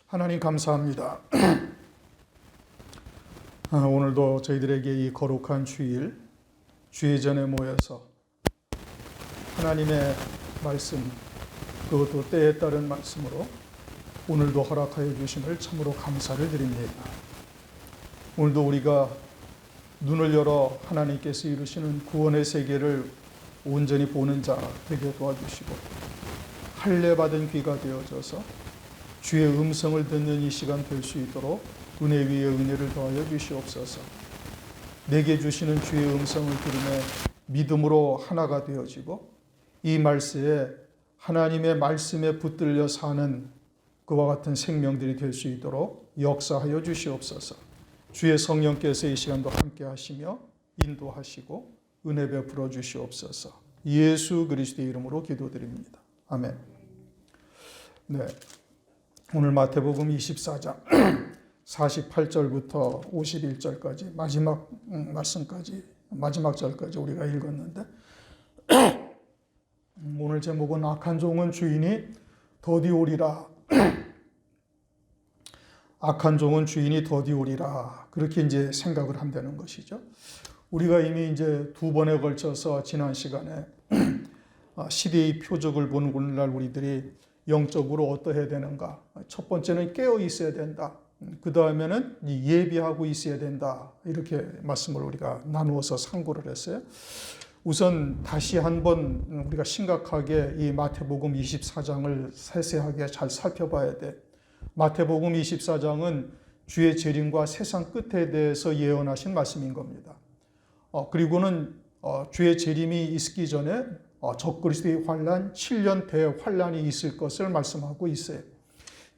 하나님 감사합니다. 오늘도 저희들에게 이 거룩한 주일, 주의 전에 모여서 하나님의 말씀, 그것도 때에 따른 말씀으로 오늘도 허락하여 주심을 참으로 감사를 드립니다. 오늘도 우리가 눈을 열어 하나님께서 이루시는 구원의 세계를 온전히 보는 자 되게 도와주시고, 할례 받은 귀가 되어져서 주의 음성을 듣는 이 시간 될 수 있도록 은혜 위에 은혜를 더하여 주시옵소서. 내게 주시는 주의 음성을 들으며 믿음으로 하나가 되어지고, 이 말씀에 하나님의 말씀에 붙들려 사는 그와 같은 생명들이 될 수 있도록 역사하여 주시옵소서. 주의 성령께서 이 시간도 함께 하시며 인도하시고 은혜 베풀어 주시옵소서. 예수 그리스도의 이름으로 기도드립니다. 아멘. 네. 오늘 마태복음 24장 48절부터 51절까지 마지막 말씀까지, 마지막 절까지 우리가 읽었는데, 오늘 제목은 악한 종은 주인이 더디오리라. 악한 종은 주인이 더디오리라. 그렇게 이제 생각을 한다는 것이죠. 우리가 이미 이제 두 번에 걸쳐서 지난 시간에 시대의 표적을 본 오늘날 우리들이 영적으로 어떠해야 되는가. 첫 번째는 깨어 있어야 된다. 그 다음에는 예비하고 있어야 된다. 이렇게 말씀을 우리가 나누어서 상고를 했어요. 우선 다시 한번 우리가 심각하게 이 마태복음 24장을 세세하게 잘 살펴봐야 돼. 마태복음 24장은 주의 재림과 세상 끝에 대해서 예언하신 말씀인 겁니다. 그리고는 주의 재림이 있기 전에 적그리스도의 환란, 7년 대환란이 있을 것을 말씀하고 있어요.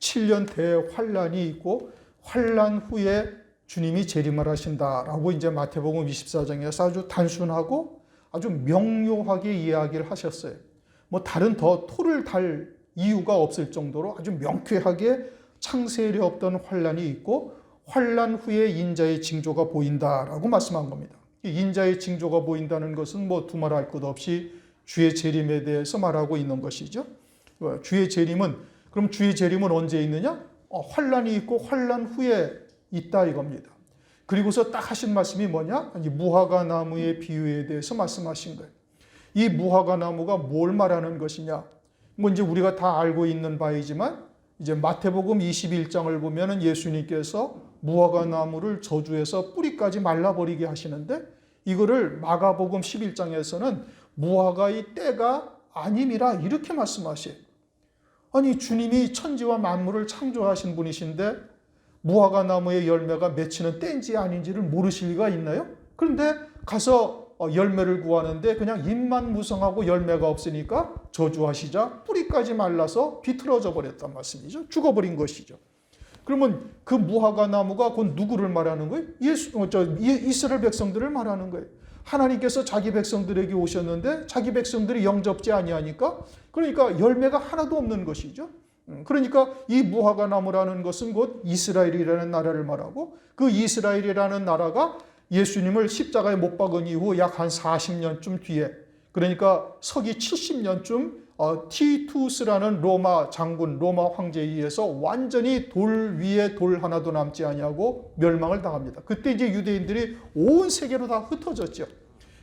7년 대환란이 있고 환란 후에 주님이 재림을 하신다라고 이제 마태복음 24장에서 아주 단순하고 아주 명료하게 이야기를 하셨어요. 뭐 다른 더 토를 달 이유가 없을 정도로 아주 명쾌하게 창세일에 없던 환란이 있고 환란 후에 인자의 징조가 보인다라고 말씀한 겁니다. 인자의 징조가 보인다는 것은 뭐 두말할 것 없이 주의 재림에 대해서 말하고 있는 것이죠. 주의 재림은, 그럼 주의 재림은 언제 있느냐? 환란이 있고 환란 후에 있다 이겁니다. 그리고서 딱 하신 말씀이 뭐냐? 이 무화과 나무의 비유에 대해서 말씀하신 거예요. 이 무화과 나무가 뭘 말하는 것이냐? 뭐 이제 우리가 다 알고 있는 바이지만, 이제 마태복음 21장을 보면은 예수님께서 무화과 나무를 저주해서 뿌리까지 말라버리게 하시는데, 이거를 마가복음 11장에서는 무화과의 때가 아님이라 이렇게 말씀하셔요. 아니, 주님이 천지와 만물을 창조하신 분이신데 무화과 나무의 열매가 맺히는 때인지 아닌지를 모르실 리가 있나요? 그런데 가서 열매를 구하는데 그냥 잎만 무성하고 열매가 없으니까 저주하시자 뿌리까지 말라서 비틀어져 버렸단 말씀이죠. 죽어버린 것이죠. 그러면 그 무화과 나무가 곧 누구를 말하는 거예요? 이스라엘 백성들을 말하는 거예요. 하나님께서 자기 백성들에게 오셨는데 자기 백성들이 영접지 아니하니까, 그러니까 열매가 하나도 없는 것이죠. 그러니까 이 무화과 나무라는 것은 곧 이스라엘이라는 나라를 말하고, 그 이스라엘이라는 나라가 예수님을 십자가에 못 박은 이후 약 한 40년쯤 뒤에, 그러니까 서기 70년쯤 티투스라는 로마 장군, 로마 황제에 의해서 완전히 돌 위에 돌 하나도 남지 아니하고 멸망을 당합니다. 그때 이제 유대인들이 온 세계로 다 흩어졌죠.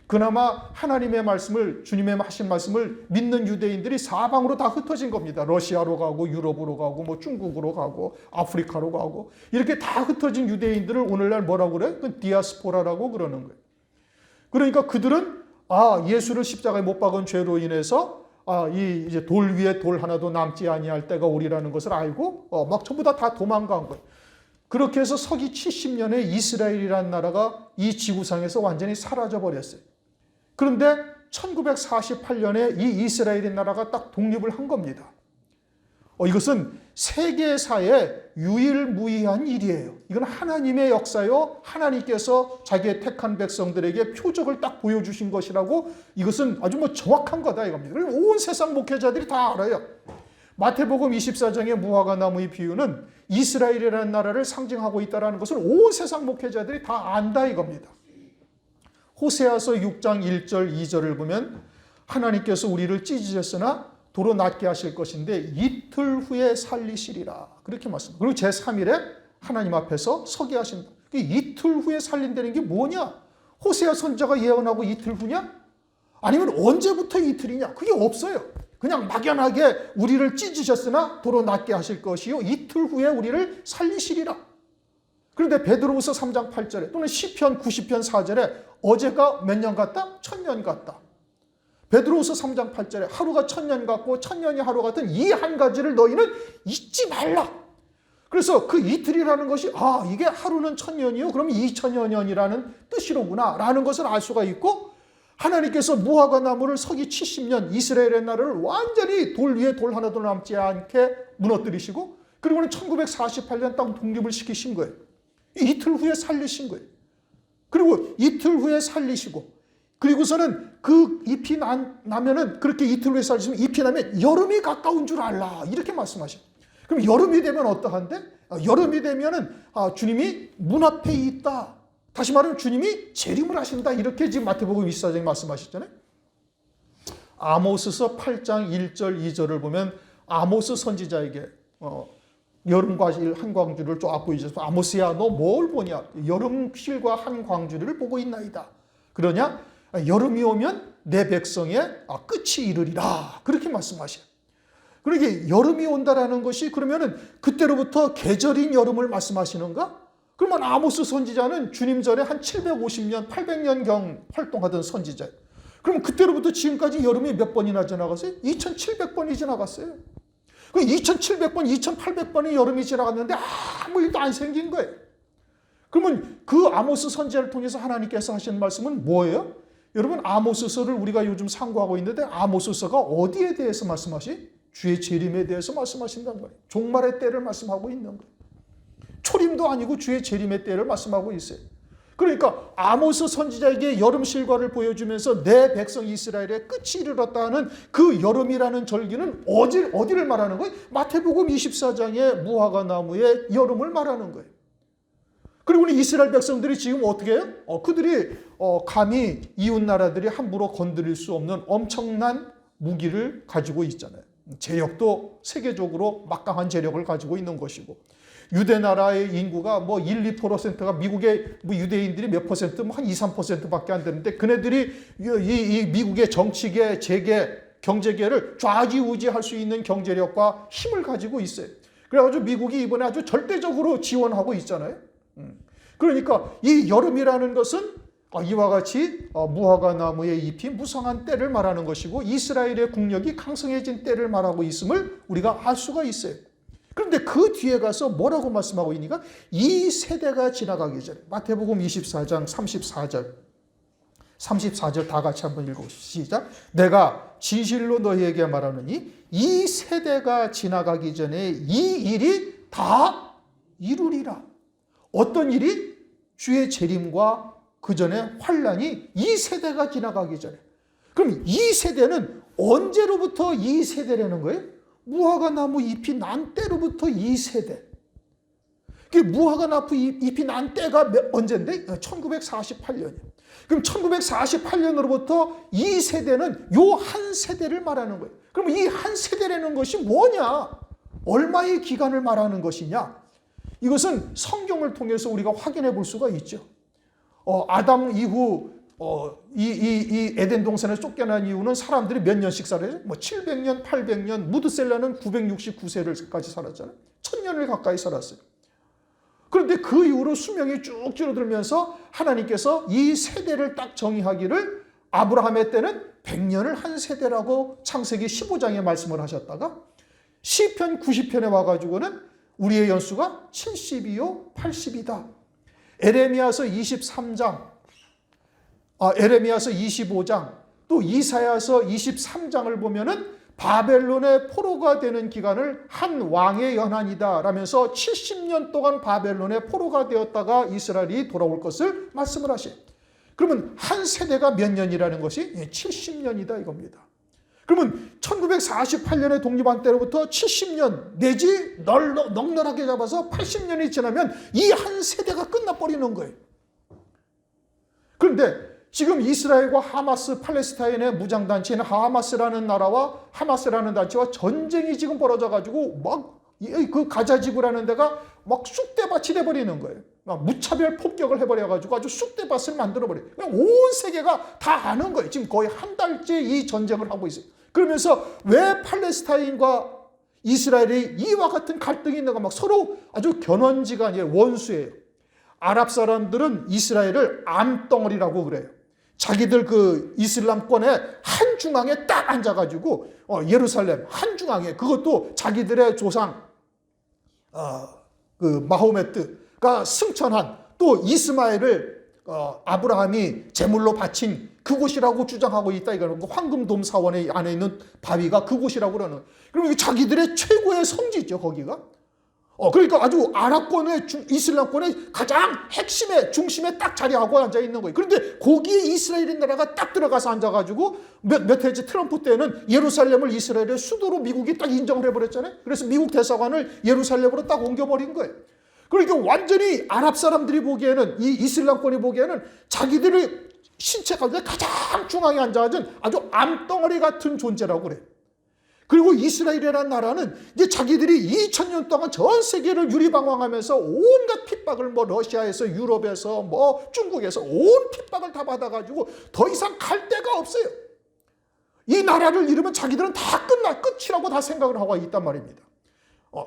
그나마 하나님의 말씀을, 주님의 하신 말씀을 믿는 유대인들이 사방으로 다 흩어진 겁니다. 러시아로 가고 유럽으로 가고 뭐 중국으로 가고 아프리카로 가고 이렇게 다 흩어진 유대인들을 오늘날 뭐라고 그래? 그 디아스포라라고 그러는 거예요. 그러니까 그들은 예수를 십자가에 못 박은 죄로 인해서 이제 돌 위에 돌 하나도 남지 아니할 때가 오리라는 것을 알고 막 전부 다 도망간 거예요. 그렇게 해서 서기 70년에 이스라엘이라는 나라가 이 지구상에서 완전히 사라져 버렸어요. 그런데 1948년에 이 이스라엘의 나라가 딱 독립을 한 겁니다. 이것은 세계사의 유일무이한 일이에요. 이건 하나님의 역사요. 하나님께서 자기의 택한 백성들에게 표적을 딱 보여주신 것이라고, 이것은 아주 뭐 정확한 거다 이겁니다. 온 세상 목회자들이 다 알아요. 마태복음 24장의 무화과 나무의 비유는 이스라엘이라는 나라를 상징하고 있다는 것을 온 세상 목회자들이 다 안다 이겁니다. 호세아서 6장 1절 2절을 보면 하나님께서 우리를 찢으셨으나 도로 낫게 하실 것인데 이틀 후에 살리시리라. 그렇게 말씀합니다. 그리고 제3일에 하나님 앞에서 서게 하신다. 이틀 후에 살린다는 게 뭐냐? 호세아 선지자가 예언하고 이틀 후냐? 아니면 언제부터 이틀이냐? 그게 없어요. 그냥 막연하게 우리를 찢으셨으나 도로 낫게 하실 것이요 이틀 후에 우리를 살리시리라. 그런데 베드로후서 3장 8절에 또는 시편 90편 4절에 어제가 몇 년 같다? 1000년 같다. 베드로후서 3장 8절에 하루가 1000년 같고 1000년이 하루 같은 이 한 가지를 너희는 잊지 말라. 그래서 그 이틀이라는 것이 이게 하루는 1000년이요? 그럼 2000여 년이라는 뜻이로구나 라는 것을 알 수가 있고, 하나님께서 무화과 나무를 서기 70년 이스라엘의 나라를 완전히 돌 위에 돌 하나도 남지 않게 무너뜨리시고, 그리고는 1948년 땅 독립을 시키신 거예요. 이틀 후에 살리신 거예요. 그리고 이틀 후에 살리시고, 그리고서는 그 잎이 나면은 그렇게 이틀 후에 살리시면 잎이 나면 여름이 가까운 줄 알라. 이렇게 말씀하셔요. 그럼 여름이 되면 어떠한데? 여름이 되면은 주님이 문 앞에 있다. 다시 말하면 주님이 재림을 하신다. 이렇게 지금 마태복음 24장에 말씀하셨잖아요. 아모스서 8장 1절 2절을 보면 아모스 선지자에게 여름과 한 광주를 쫙 보이셔서 아모스야 너 뭘 보냐? 여름실과 한 광주를 보고 있나이다. 그러냐? 여름이 오면 내 백성의 끝이 이르리라. 그렇게 말씀하셔요. 그러게 여름이 온다라는 것이 그러면은 그때로부터 계절인 여름을 말씀하시는가? 그러면 아모스 선지자는 주님 전에 한 750년, 800년경 활동하던 선지자예요. 그럼 그때로부터 지금까지 여름이 몇 번이나 지나갔어요? 2700번이 지나갔어요. 그 2700번, 2800번이 여름이 지나갔는데 아무 일도 안 생긴 거예요. 그러면 그 아모스 선지자를 통해서 하나님께서 하신 말씀은 뭐예요? 여러분 아모스서를 우리가 요즘 상고하고 있는데 아모스서가 어디에 대해서 말씀하시? 주의 재림에 대해서 말씀하신다는 거예요. 종말의 때를 말씀하고 있는 거예요. 초림도 아니고 주의 재림의 때를 말씀하고 있어요. 그러니까 아모스 선지자에게 여름 실과를 보여주면서 내 백성 이스라엘의 끝이 이르렀다는 그 여름이라는 절기는 어디를 말하는 거예요? 마태복음 24장의 무화과 나무의 여름을 말하는 거예요. 그리고 이스라엘 백성들이 지금 어떻게 해요? 그들이 감히 이웃 나라들이 함부로 건드릴 수 없는 엄청난 무기를 가지고 있잖아요. 재력도 세계적으로 막강한 재력을 가지고 있는 것이고, 유대 나라의 인구가 1, 2%가 미국의 유대인들이 몇 퍼센트, 한 2, 3%밖에 안 되는데 그네들이 이 미국의 정치계, 재계, 경제계를 좌지우지할 수 있는 경제력과 힘을 가지고 있어요. 그래가지고 미국이 이번에 아주 절대적으로 지원하고 있잖아요. 그러니까 이 여름이라는 것은 이와 같이 무화과 나무의 잎이 무성한 때를 말하는 것이고 이스라엘의 국력이 강성해진 때를 말하고 있음을 우리가 알 수가 있어요. 그런데 그 뒤에 가서 뭐라고 말씀하고 있니까 이 세대가 지나가기 전에 마태복음 24장 34절 다 같이 한번 읽어보시죠. 시작. 내가 진실로 너희에게 말하노니 이 세대가 지나가기 전에 이 일이 다 이루리라. 어떤 일이? 주의 재림과 그 전에 환란이 이 세대가 지나가기 전에. 그럼 이 세대는 언제로부터 이 세대라는 거예요? 무화과 나무 잎이 난 때로부터 이 세대. 무화과 나무 잎이 난 때가 언제인데? 1948년이에요. 그럼 1948년으로부터 이 세대는 요 한 세대를 말하는 거예요. 그럼 이 한 세대라는 것이 뭐냐? 얼마의 기간을 말하는 것이냐? 이것은 성경을 통해서 우리가 확인해 볼 수가 있죠. 아담 이후 이 에덴 동산에 쫓겨난 이후는 사람들이 몇 년씩 살아요? 700년, 800년, 무드셀라는 969세까지 살았잖아요. 1000년을 가까이 살았어요. 그런데 그 이후로 수명이 쭉 줄어들면서 하나님께서 이 세대를 딱 정의하기를 아브라함의 때는 100년을 한 세대라고 창세기 15장에 말씀을 하셨다가 시편 90편에 와가지고는 우리의 연수가 70이요 80이다. 에레미야서 23장, 에레미야서 25장, 또 이사야서 23장을 보면은 바벨론의 포로가 되는 기간을 한 왕의 연한이다 라면서 70년 동안 바벨론의 포로가 되었다가 이스라엘이 돌아올 것을 말씀을 하셔요. 그러면 한 세대가 몇 년이라는 것이 70년이다 이겁니다. 그러면 1948년에 독립한 때로부터 70년 내지 넉넉하게 잡아서 80년이 지나면 이 한 세대가 끝나버리는 거예요. 그런데 지금 이스라엘과 하마스, 팔레스타인의 무장단체인 하마스라는 나라와 하마스라는 단체와 전쟁이 지금 벌어져가지고 막 그 가자지구라는 데가 막 쑥대밭이 돼버리는 거예요. 막 무차별 폭격을 해버려가지고 아주 쑥대밭을 만들어버려요. 그냥 온 세계가 다 아는 거예요. 지금 거의 한 달째 이 전쟁을 하고 있어요. 그러면서 왜 팔레스타인과 이스라엘이 이와 같은 갈등이 있는가, 막 서로 아주 견원지간이에요. 원수예요. 아랍 사람들은 이스라엘을 암덩어리라고 그래요. 자기들 그 이슬람권의 한 중앙에 딱 앉아가지고 예루살렘 한 중앙에, 그것도 자기들의 조상 그 마호메트가 승천한 또 이스마엘을 아브라함이 제물로 바친 그곳이라고 주장하고 있다. 이거는 황금돔 사원 안에 있는 바위가 그곳이라고 그러는. 그럼 자기들의 최고의 성지죠, 거기가. 그러니까 아주 아랍권의 이슬람권의 가장 핵심의 중심에 딱 자리하고 앉아 있는 거예요. 그런데 거기에 이스라엘 나라가 딱 들어가서 앉아가지고 몇 해째 트럼프 때는 예루살렘을 이스라엘의 수도로 미국이 딱 인정을 해버렸잖아요. 그래서 미국 대사관을 예루살렘으로 딱 옮겨버린 거예요. 그러니까 완전히 아랍 사람들이 보기에는, 이 이슬람권이 보기에는 자기들의 신체 가운데 가장 중앙에 앉아있는 아주 암덩어리 같은 존재라고 그래요. 그리고 이스라엘이라는 나라는 이제 자기들이 2000년 동안 전 세계를 유리방황하면서 온갖 핍박을 러시아에서, 유럽에서, 중국에서 온 핍박을 다 받아가지고 더 이상 갈 데가 없어요. 이 나라를 잃으면 자기들은 다 끝이라고 다 생각을 하고 있단 말입니다.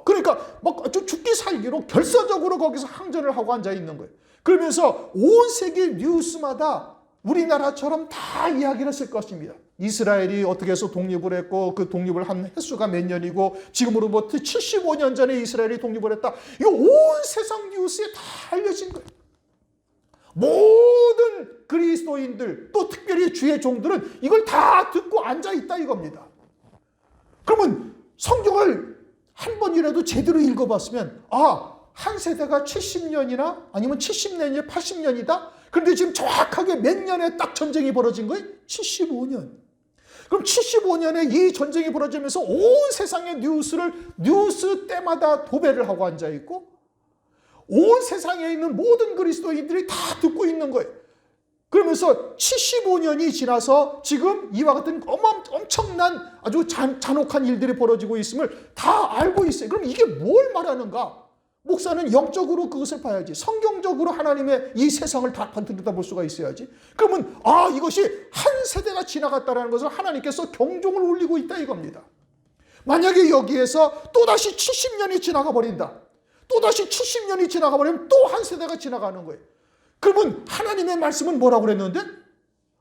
그러니까 막 죽기 살기로 결사적으로 거기서 항전을 하고 앉아 있는 거예요. 그러면서 온 세계 뉴스마다 우리나라처럼 다 이야기를 했을 것입니다. 이스라엘이 어떻게 해서 독립을 했고 그 독립을 한 횟수가 몇 년이고 지금으로부터 75년 전에 이스라엘이 독립을 했다. 이거 온 세상 뉴스에 다 알려진 거예요. 모든 그리스도인들 또 특별히 주의 종들은 이걸 다 듣고 앉아있다 이겁니다. 그러면 성경을 한 번이라도 제대로 읽어봤으면 한 세대가 70년이나 아니면 70년이나 80년이다? 그런데 지금 정확하게 몇 년에 딱 전쟁이 벌어진 거예요? 75년. 그럼 75년에 이 전쟁이 벌어지면서 온 세상의 뉴스 때마다 도배를 하고 앉아있고 온 세상에 있는 모든 그리스도인들이 다 듣고 있는 거예요. 그러면서 75년이 지나서 지금 이와 같은 엄청난 아주 잔혹한 일들이 벌어지고 있음을 다 알고 있어요. 그럼 이게 뭘 말하는가? 목사는 영적으로 그것을 봐야지. 성경적으로 하나님의 이 세상을 다 들여다볼 수가 있어야지. 그러면 이것이 한 세대가 지나갔다는 것을 하나님께서 경종을 울리고 있다 이겁니다. 만약에 여기에서 또다시 70년이 지나가 버린다. 또다시 70년이 지나가 버리면 또 한 세대가 지나가는 거예요. 그러면 하나님의 말씀은 뭐라고 그랬는데?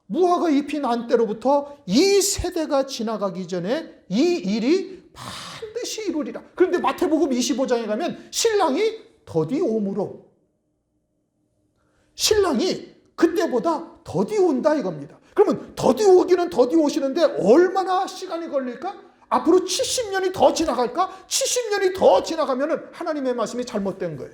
무화과 잎이 난 때로부터 이 세대가 지나가기 전에 이 일이 반드시 이루리라. 그런데 마태복음 25장에 가면 신랑이 더디 오므로, 신랑이 그때보다 더디 온다 이겁니다. 그러면 더디 오기는 더디 오시는데 얼마나 시간이 걸릴까? 앞으로 70년이 더 지나갈까? 70년이 더 지나가면 하나님의 말씀이 잘못된 거예요.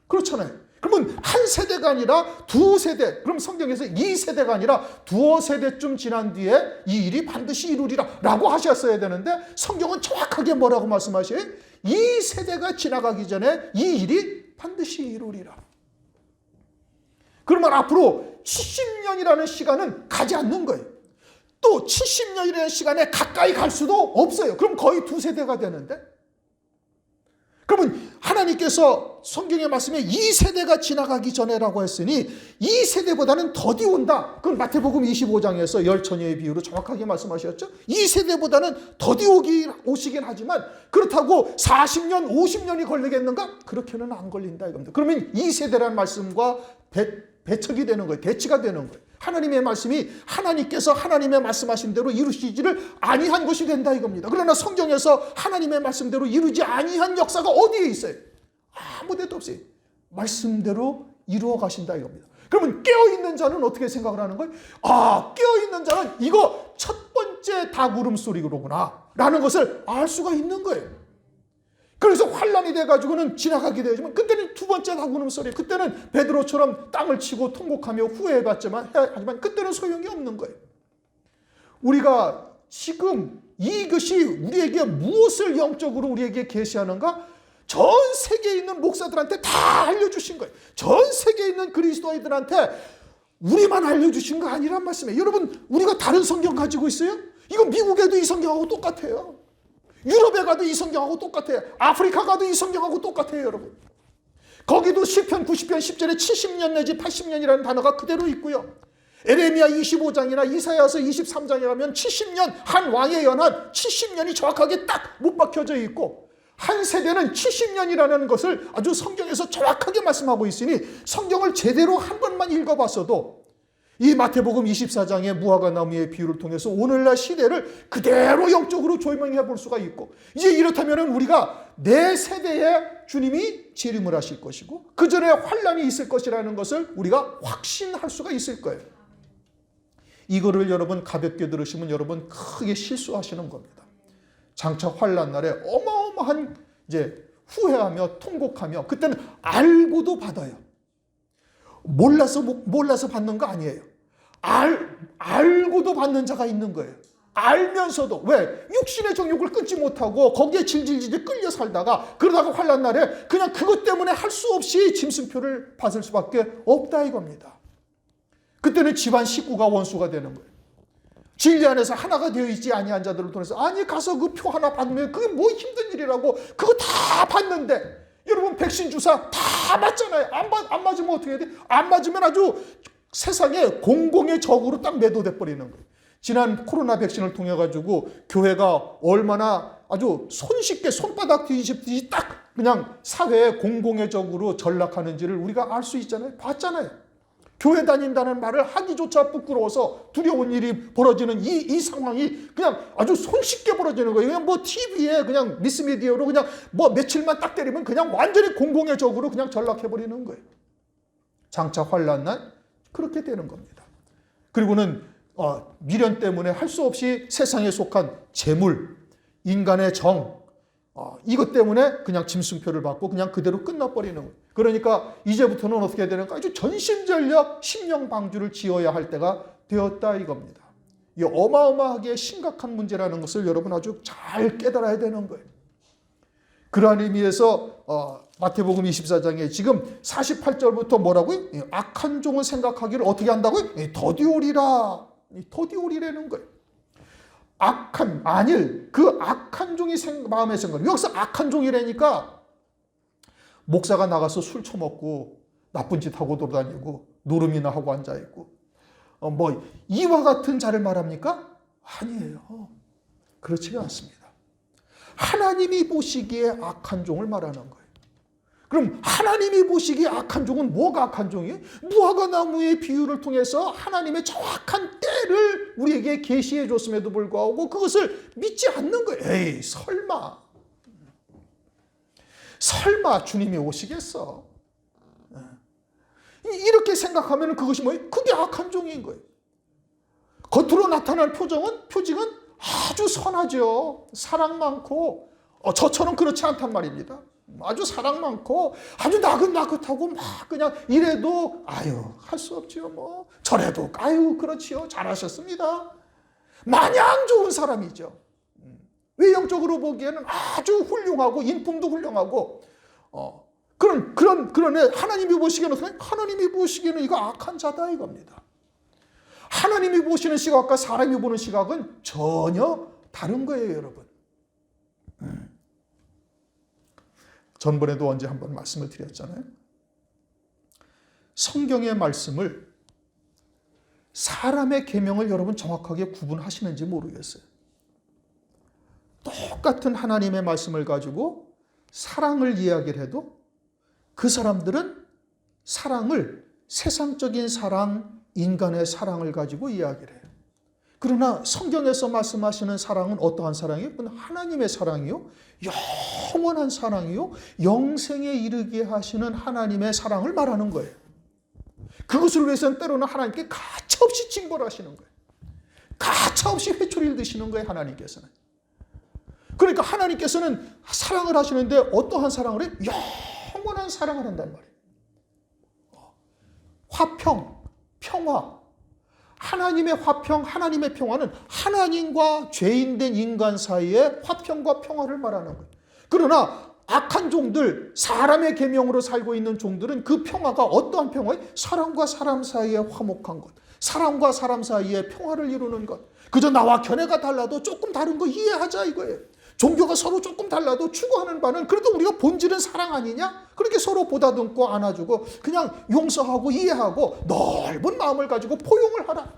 그렇잖아요. 그러면 한 세대가 아니라 두 세대, 그럼 성경에서 이 세대가 아니라 두어 세대쯤 지난 뒤에 이 일이 반드시 이루리라 라고 하셨어야 되는데 성경은 정확하게 뭐라고 말씀하셔요? 이 세대가 지나가기 전에 이 일이 반드시 이루리라. 그러면 앞으로 70년이라는 시간은 가지 않는 거예요. 또 70년이라는 시간에 가까이 갈 수도 없어요. 그럼 거의 두 세대가 되는데, 그러면 하나님께서 성경의 말씀에 이 세대가 지나가기 전에라고 했으니 이 세대보다는 더디 온다. 그건 마태복음 25장에서 열처녀의 비유로 정확하게 말씀하셨죠. 이 세대보다는 더디 오시긴 하지만 그렇다고 40년, 50년이 걸리겠는가? 그렇게는 안 걸린다 이겁니다. 그러면 이 세대라는 말씀과 배척이 되는 거예요. 대치가 되는 거예요. 하나님의 말씀이 하나님께서 하나님의 말씀하신 대로 이루시지를 아니한 것이 된다 이겁니다. 그러나 성경에서 하나님의 말씀대로 이루지 아니한 역사가 어디에 있어요? 아무 데도 없어요. 말씀대로 이루어 가신다 이겁니다. 그러면 깨어있는 자는 어떻게 생각을 하는 거예요? 깨어있는 자는 이거 첫 번째 닭 울음소리로구나 라는 것을 알 수가 있는 거예요. 그래서 환란이 돼가지고는 지나가게 되지만 그때는 두 번째 닭 울음소리, 그때는 베드로처럼 땅을 치고 통곡하며 후회해봤지만 하지만 그때는 소용이 없는 거예요. 우리가 지금 이것이 우리에게 무엇을 영적으로 우리에게 계시하는가? 전 세계에 있는 목사들한테 다 알려주신 거예요. 전 세계에 있는 그리스도인들한테 우리만 알려주신 거 아니란 말씀이에요. 여러분, 우리가 다른 성경 가지고 있어요? 이거 미국에도 이 성경하고 똑같아요. 유럽에 가도 이 성경하고 똑같아요. 아프리카 가도 이 성경하고 똑같아요, 여러분. 거기도 시편 90편 10절에 70년 내지 80년이라는 단어가 그대로 있고요. 에레미야 25장이나 이사야서 23장에 가면 70년, 한 왕의 연한 70년이 정확하게 딱 못 박혀져 있고, 한 세대는 70년이라는 것을 아주 성경에서 정확하게 말씀하고 있으니 성경을 제대로 한 번만 읽어봤어도 이 마태복음 24장의 무화과 나무의 비유를 통해서 오늘날 시대를 그대로 영적으로 조명해 볼 수가 있고, 이제 이렇다면 우리가 내 세대에 주님이 재림을 하실 것이고 그 전에 환란이 있을 것이라는 것을 우리가 확신할 수가 있을 거예요. 이거를 여러분 가볍게 들으시면 여러분 크게 실수하시는 겁니다. 장차 환란 날에 어마어마한 이제 후회하며 통곡하며, 그때는 알고도 받아요. 몰라서 받는 거 아니에요. 알고도 받는 자가 있는 거예요. 알면서도, 왜? 육신의 정욕을 끊지 못하고 거기에 질질질 끌려 살다가 그러다가 환난 날에 그냥 그것 때문에 할 수 없이 짐승표를 받을 수밖에 없다 이겁니다. 그때는 집안 식구가 원수가 되는 거예요. 진리 안에서 하나가 되어 있지 아니한 자들을 통해서, 아니 가서 그 표 하나 받으면 그게 뭐 힘든 일이라고, 그거 다 받는데, 여러분 백신 주사 다 맞잖아요. 안 맞으면 어떻게 해야 돼? 안 맞으면 아주 세상에 공공의 적으로 딱 매도돼 버리는 거예요. 지난 코로나 백신을 통해 가지고 교회가 얼마나 아주 손쉽게 손바닥 뒤집듯이 딱 그냥 사회의 공공의 적으로 전락하는지를 우리가 알 수 있잖아요. 봤잖아요. 교회 다닌다는 말을 하기조차 부끄러워서 두려운 일이 벌어지는 이 상황이 그냥 아주 손쉽게 벌어지는 거예요. 그냥 뭐 TV에 그냥 미스미디어로 그냥 뭐 며칠만 딱 때리면 그냥 완전히 공공의 적으로 그냥 전락해버리는 거예요. 장차 환난 날 그렇게 되는 겁니다. 그리고는 미련 때문에 할 수 없이 세상에 속한 재물, 인간의 정, 이것 때문에 그냥 짐승표를 받고 그냥 그대로 끝나버리는 거예요. 그러니까 이제부터는 어떻게 해야 되는가? 아주 전심전력 심령방주를 지어야 할 때가 되었다 이겁니다. 이 어마어마하게 심각한 문제라는 것을 여러분 아주 잘 깨달아야 되는 거예요. 그러한 의미에서 마태복음 24장에 지금 48절부터 뭐라고요? 악한 종은 생각하기를 어떻게 한다고요? 더디오리라. 더디오리라는 거예요. 그 악한 종이 마음에 생각. 여기서 악한 종이라니까 목사가 나가서 술 처먹고 나쁜 짓 하고 돌아다니고 노름이나 하고 앉아있고 뭐 이와 같은 자를 말합니까? 아니에요. 그렇지가 않습니다. 하나님이 보시기에 악한 종을 말하는 거예요. 그럼 하나님이 보시기에 악한 종은 뭐가 악한 종이에요? 무화과 나무의 비유를 통해서 하나님의 정확한 때를 우리에게 계시해 줬음에도 불구하고 그것을 믿지 않는 거예요. 에이, 설마 주님이 오시겠어? 이렇게 생각하면 그것이 뭐예요? 그게 악한 종인 거예요. 겉으로 나타난 표징은 아주 선하죠. 사랑 많고 저처럼 그렇지 않단 말입니다. 아주 사랑 많고 아주 나긋나긋하고 막 그냥 이래도 할 수 없지요. 뭐 저래도 그렇지요. 잘하셨습니다. 마냥 좋은 사람이죠. 외형적으로 보기에는 아주 훌륭하고 인품도 훌륭하고 그런 애 하나님이 보시기에는 어떻게? 하나님이 보시기에는 이거 악한 자다 이겁니다. 하나님이 보시는 시각과 사람이 보는 시각은 전혀 다른 거예요, 여러분. 전번에도 언제 한번 말씀을 드렸잖아요. 성경의 말씀을 사람의 계명을 여러분 정확하게 구분하시는지 모르겠어요. 똑같은 하나님의 말씀을 가지고 사랑을 이야기를 해도 그 사람들은 사랑을 세상적인 사랑, 인간의 사랑을 가지고 이야기를 해요. 그러나 성경에서 말씀하시는 사랑은 어떠한 사랑이에요? 그건 하나님의 사랑이요, 영원한 사랑이요, 영생에 이르게 하시는 하나님의 사랑을 말하는 거예요. 그것을 위해서는 때로는 하나님께 가차없이 징벌하시는 거예요. 가차없이 회초리를 드시는 거예요, 하나님께서는. 그러니까 하나님께서는 사랑을 하시는데 어떠한 사랑을 해요? 영원한 사랑을 한단 말이에요. 화평, 평화. 하나님의 화평, 하나님의 평화는 하나님과 죄인된 인간 사이의 화평과 평화를 말하는 거예요. 그러나 악한 종들, 사람의 계명으로 살고 있는 종들은 그 평화가 어떠한 평화예요? 사람과 사람 사이에 화목한 것, 사람과 사람 사이에 평화를 이루는 것. 그저 나와 견해가 달라도 조금 다른 거 이해하자 이거예요. 종교가 서로 조금 달라도 추구하는 바는 그래도 우리가 본질은 사랑 아니냐? 그렇게 서로 보다듬고 안아주고 그냥 용서하고 이해하고 넓은 마음을 가지고 포용을 하라.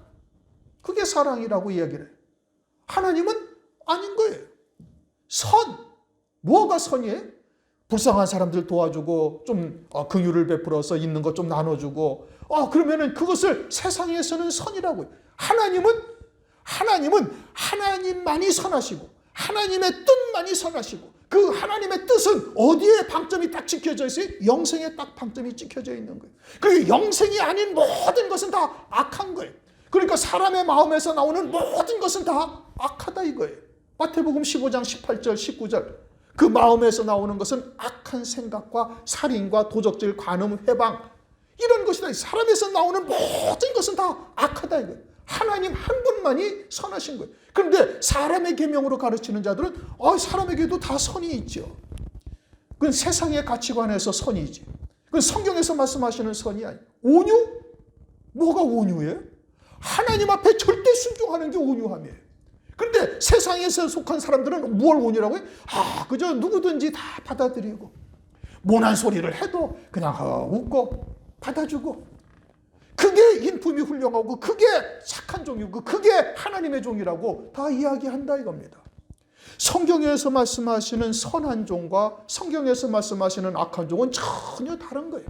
그게 사랑이라고 이야기를 해요. 하나님은 아닌 거예요. 선. 뭐가 선이에요? 불쌍한 사람들 도와주고 좀 긍휼을 베풀어서 있는 것 좀 나눠주고 그러면은 그것을 세상에서는 선이라고 해요. 하나님은 하나님만이 선하시고 하나님의 뜻만이 선하시고 그 하나님의 뜻은 어디에 방점이 딱 찍혀져 있어요? 영생에 딱 방점이 찍혀져 있는 거예요. 그 영생이 아닌 모든 것은 다 악한 거예요. 그러니까 사람의 마음에서 나오는 모든 것은 다 악하다 이거예요. 마태복음 15장 18절 19절 그 마음에서 나오는 것은 악한 생각과 살인과 도적질, 간음, 회방 이런 것이다. 사람에서 나오는 모든 것은 다 악하다 이거예요. 하나님 한 분만이 선하신 거예요. 그런데 사람의 계명으로 가르치는 자들은 사람에게도 다 선이 있죠. 그건 세상의 가치관에서 선이지. 그건 성경에서 말씀하시는 선이 아니에요. 온유? 뭐가 온유예요? 하나님 앞에 절대 순종하는 게 온유함이에요. 그런데 세상에서 속한 사람들은 뭘 온유라고 해요? 그저 누구든지 다 받아들이고 모난 소리를 해도 그냥 웃고 받아주고 그게 인품이 훌륭하고 그게 착한 종이고 그게 하나님의 종이라고 다 이야기한다 이겁니다. 성경에서 말씀하시는 선한 종과 성경에서 말씀하시는 악한 종은 전혀 다른 거예요.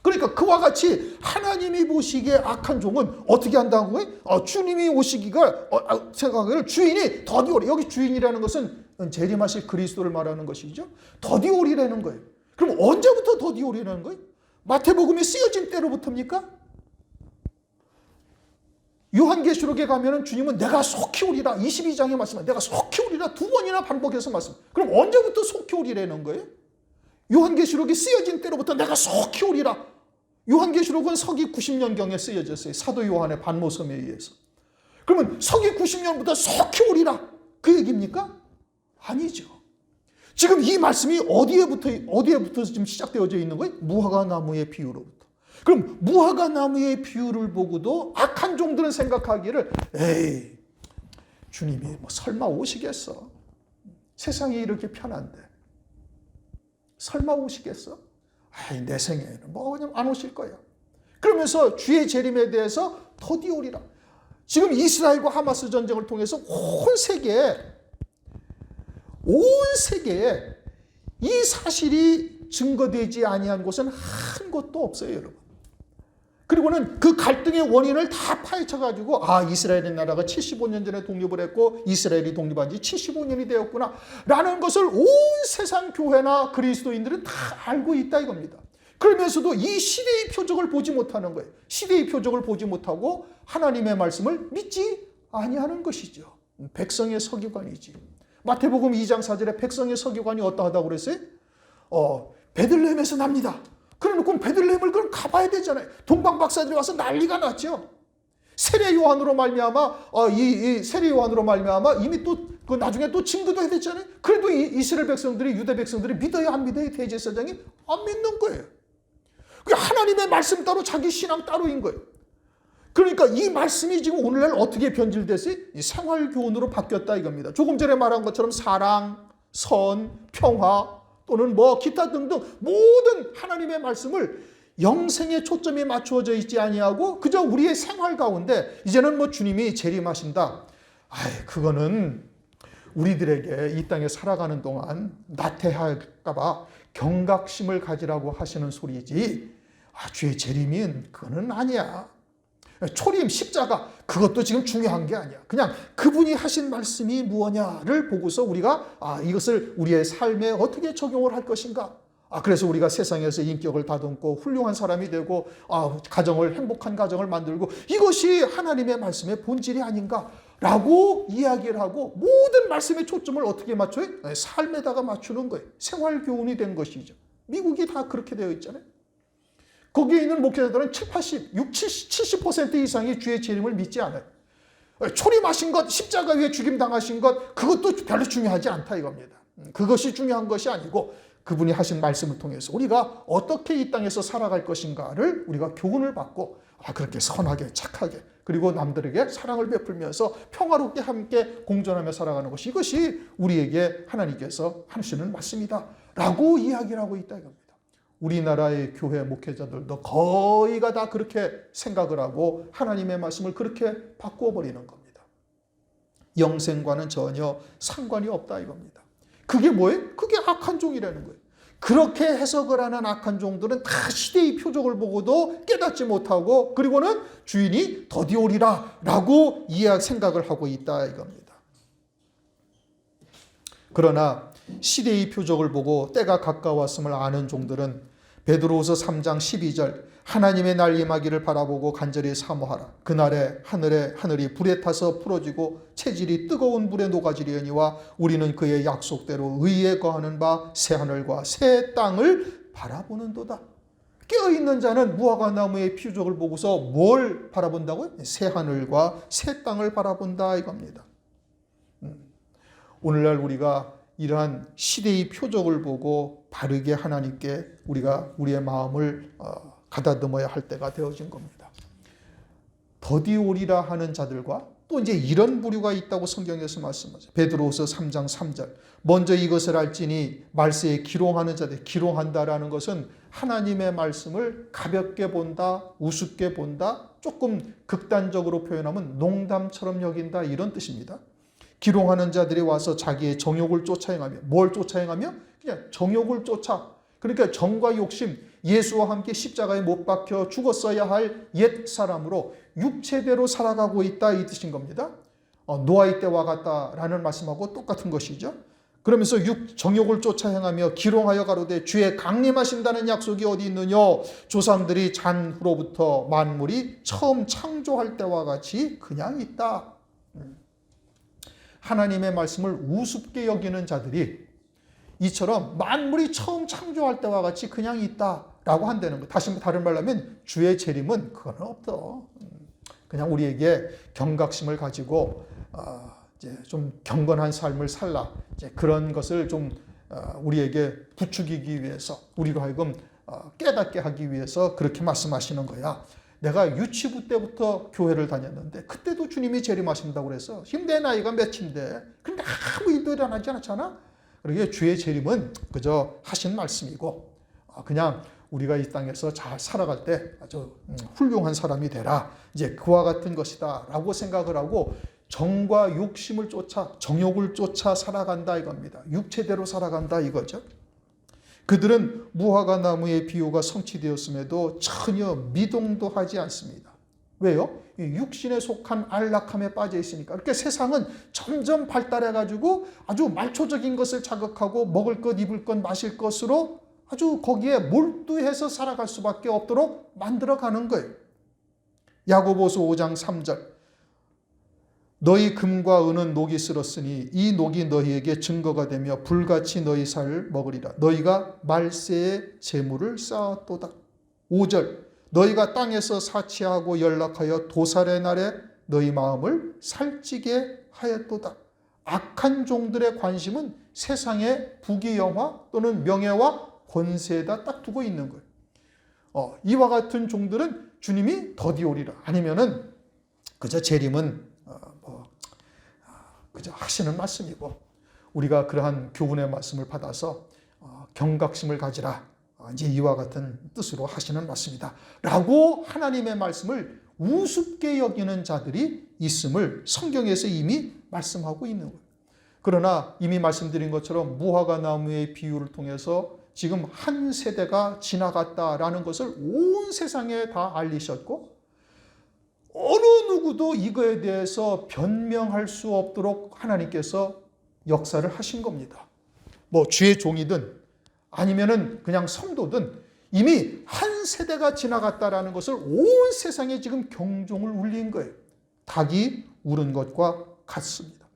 그러니까 그와 같이 하나님이 보시기에 악한 종은 어떻게 한다고 해요? 주님이 오시기가 생각하기를 주인이 더디오리. 여기 주인이라는 것은 재림하실 그리스도를 말하는 것이죠. 더디오리라는 거예요. 그럼 언제부터 더디오리라는 거예요? 마태복음이 쓰여진 때로부터입니까? 요한계시록에 가면은 주님은 내가 속히 오리라 22장에 말씀합니다. 내가 속히 오리라 2번이나 반복해서 말씀. 그럼 언제부터 속히 오리라는 거예요? 요한계시록이 쓰여진 때로부터 내가 속히 오리라. 요한계시록은 서기 90년경에 쓰여졌어요. 사도 요한의 반모섬에 의해서. 그러면 서기 90년부터 속히 오리라. 그 얘기입니까? 아니죠. 지금 이 말씀이 어디에부터 지금 시작되어져 있는 거예요? 무화과 나무의 비유로부터. 그럼 무화과 나무의 비유를 보고도 악한 종들은 생각하기를 에이 주님이 설마 오시겠어? 세상이 이렇게 편한데 설마 오시겠어? 내 생에는 그냥 안 오실 거야. 그러면서 주의 재림에 대해서 더디오리라. 지금 이스라엘과 하마스 전쟁을 통해서 온 세계에 이 사실이 증거되지 아니한 곳은 한 곳도 없어요, 여러분. 그리고는 그 갈등의 원인을 다 파헤쳐가지고 이스라엘의 나라가 75년 전에 독립을 했고 이스라엘이 독립한 지 75년이 되었구나 라는 것을 온 세상 교회나 그리스도인들은 다 알고 있다 이겁니다. 그러면서도 이 시대의 표적을 보지 못하는 거예요. 시대의 표적을 보지 못하고 하나님의 말씀을 믿지 아니하는 것이죠. 백성의 서기관이지. 마태복음 2장 4절에 백성의 서기관이 어떠하다고 그랬어요? 베들레헴에서 납니다. 그래놓고 베들레헴을 그럼 가봐야 되잖아요. 동방박사들이 와서 난리가 났죠. 세례 요한으로 말미암아 이 세례 요한으로 말미암아 이미 또 그 나중에 또 증거도 해야 됐잖아요. 그래도 이스라엘 백성들이 유대 백성들이 믿어야 안 믿어야 대제사장이 안 믿는 거예요. 하나님의 말씀 따로 자기 신앙 따로인 거예요. 그러니까 이 말씀이 지금 오늘날 어떻게 변질됐어요? 생활교훈으로 바뀌었다 이겁니다. 조금 전에 말한 것처럼 사랑, 선, 평화 또는 기타 등등 모든 하나님의 말씀을 영생의 초점이 맞추어져 있지 아니하고 그저 우리의 생활 가운데 이제는 주님이 재림하신다. 그거는 우리들에게 이 땅에 살아가는 동안 나태할까 봐 경각심을 가지라고 하시는 소리지 주의 재림은 그거는 아니야. 초림, 십자가 그것도 지금 중요한 게 아니야. 그냥 그분이 하신 말씀이 무엇냐를 보고서 우리가 이것을 우리의 삶에 어떻게 적용을 할 것인가. 그래서 우리가 세상에서 인격을 다듬고 훌륭한 사람이 되고 행복한 가정을 만들고 이것이 하나님의 말씀의 본질이 아닌가라고 이야기를 하고 모든 말씀의 초점을 어떻게 맞춰요? 삶에다가 맞추는 거예요. 생활교훈이 된 것이죠. 미국이 다 그렇게 되어 있잖아요. 거기에 있는 목회자들은 70% 이상이 주의 재림을 믿지 않아요. 초림하신 것, 십자가 위에 죽임당하신 것 그것도 별로 중요하지 않다 이겁니다. 그것이 중요한 것이 아니고 그분이 하신 말씀을 통해서 우리가 어떻게 이 땅에서 살아갈 것인가를 우리가 교훈을 받고 그렇게 선하게 착하게 그리고 남들에게 사랑을 베풀면서 평화롭게 함께 공존하며 살아가는 것이 이것이 우리에게 하나님께서 하시는 말씀이다 라고 이야기를 하고 있다 이겁니다. 우리나라의 교회 목회자들도 거의가 다 그렇게 생각을 하고 하나님의 말씀을 그렇게 바꾸어 버리는 겁니다. 영생과는 전혀 상관이 없다 이겁니다. 그게 뭐예요? 그게 악한 종이라는 거예요. 그렇게 해석을 하는 악한 종들은 다 시대의 표적을 보고도 깨닫지 못하고 그리고는 주인이 더디 오리라 라고 생각을 하고 있다 이겁니다. 그러나 시대의 표적을 보고 때가 가까웠음을 아는 종들은 베드로후서 3장 12절 하나님의 날 임하기를 바라보고 간절히 사모하라. 그날에 하늘이 불에 타서 풀어지고 체질이 뜨거운 불에 녹아지려니와 우리는 그의 약속대로 의에 거하는 바 새 하늘과 새 땅을 바라보는도다. 깨어있는 자는 무화과나무의 표적을 보고서 뭘 바라본다고요? 새 하늘과 새 땅을 바라본다 이겁니다. 오늘날 우리가 이러한 시대의 표적을 보고 바르게 하나님께 우리가 우리의 마음을 가다듬어야 할 때가 되어진 겁니다. 더디 오리라 하는 자들과 또 이제 이런 부류가 있다고 성경에서 말씀하죠. 베드로후서 3장 3절. 먼저 이것을 알지니 말세에 기롱하는 자들, 기롱한다라는 것은 하나님의 말씀을 가볍게 본다, 우습게 본다, 조금 극단적으로 표현하면 농담처럼 여긴다 이런 뜻입니다. 기롱하는 자들이 와서 자기의 정욕을 쫓아 행하며 뭘 쫓아 행하며? 그냥 정욕을 쫓아. 그러니까 정과 욕심, 예수와 함께 십자가에 못 박혀 죽었어야 할 옛 사람으로 육체대로 살아가고 있다 이 뜻인 겁니다. 노아의 때와 같다라는 말씀하고 똑같은 것이죠. 그러면서 정욕을 쫓아 행하며 기롱하여 가로되 주의 강림하신다는 약속이 어디 있느냐? 조상들이 잔 후로부터 만물이 처음 창조할 때와 같이 그냥 있다. 하나님의 말씀을 우습게 여기는 자들이 이처럼 만물이 처음 창조할 때와 같이 그냥 있다라고 한다는 것. 다른 말로 하면 주의 재림은 그거는 없어. 그냥 우리에게 경각심을 가지고 이제 좀 경건한 삶을 살라. 이제 그런 것을 좀 우리에게 부추기기 위해서 우리로 하여금 깨닫게 하기 위해서 그렇게 말씀하시는 거야. 내가 유치부 때부터 교회를 다녔는데 그때도 주님이 재림하신다고 그래서 지금 내 나이가 몇인데 근데 아무 일도 일어나지 않았잖아. 그러기에 주의 재림은 그저 하신 말씀이고 그냥 우리가 이 땅에서 잘 살아갈 때 아주 훌륭한 사람이 되라. 이제 그와 같은 것이다 라고 생각을 하고 정과 욕심을 쫓아 정욕을 쫓아 살아간다 이겁니다. 육체대로 살아간다 이거죠. 그들은 무화과나무의 비유가 성취되었음에도 전혀 미동도 하지 않습니다. 왜요? 육신에 속한 안락함에 빠져 있으니까. 그러니까 세상은 점점 발달해가지고 아주 말초적인 것을 자극하고 먹을 것, 입을 것, 마실 것으로 아주 거기에 몰두해서 살아갈 수밖에 없도록 만들어가는 거예요. 야고보서 5장 3절. 너희 금과 은은 녹이 쓸었으니 이 녹이 너희에게 증거가 되며 불같이 너희 살을 먹으리라. 너희가 말세의 재물을 쌓았도다. 5절. 너희가 땅에서 사치하고 연락하여 도살의 날에 너희 마음을 살찌게 하였도다. 악한 종들의 관심은 세상의 부귀영화 또는 명예와 권세에다 딱 두고 있는 거예요. 이와 같은 종들은 주님이 더디 오리라. 아니면은 그저 재림은 그저 하시는 말씀이고 우리가 그러한 교훈의 말씀을 받아서 경각심을 가지라. 이제 이와 같은 뜻으로 하시는 말씀이다. 라고 하나님의 말씀을 우습게 여기는 자들이 있음을 성경에서 이미 말씀하고 있는 거예요. 그러나 이미 말씀드린 것처럼 무화과나무의 비유를 통해서 지금 한 세대가 지나갔다라는 것을 온 세상에 다 알리셨고 어느 누구도 이거에 대해서 변명할 수 없도록 하나님께서 역사를 하신 겁니다. 뭐 주의 종이든 아니면은 그냥 성도든 이미 한 세대가 지나갔다라는 것을 온 세상에 지금 경종을 울린 거예요. 닭이 울은 것과 같습니다.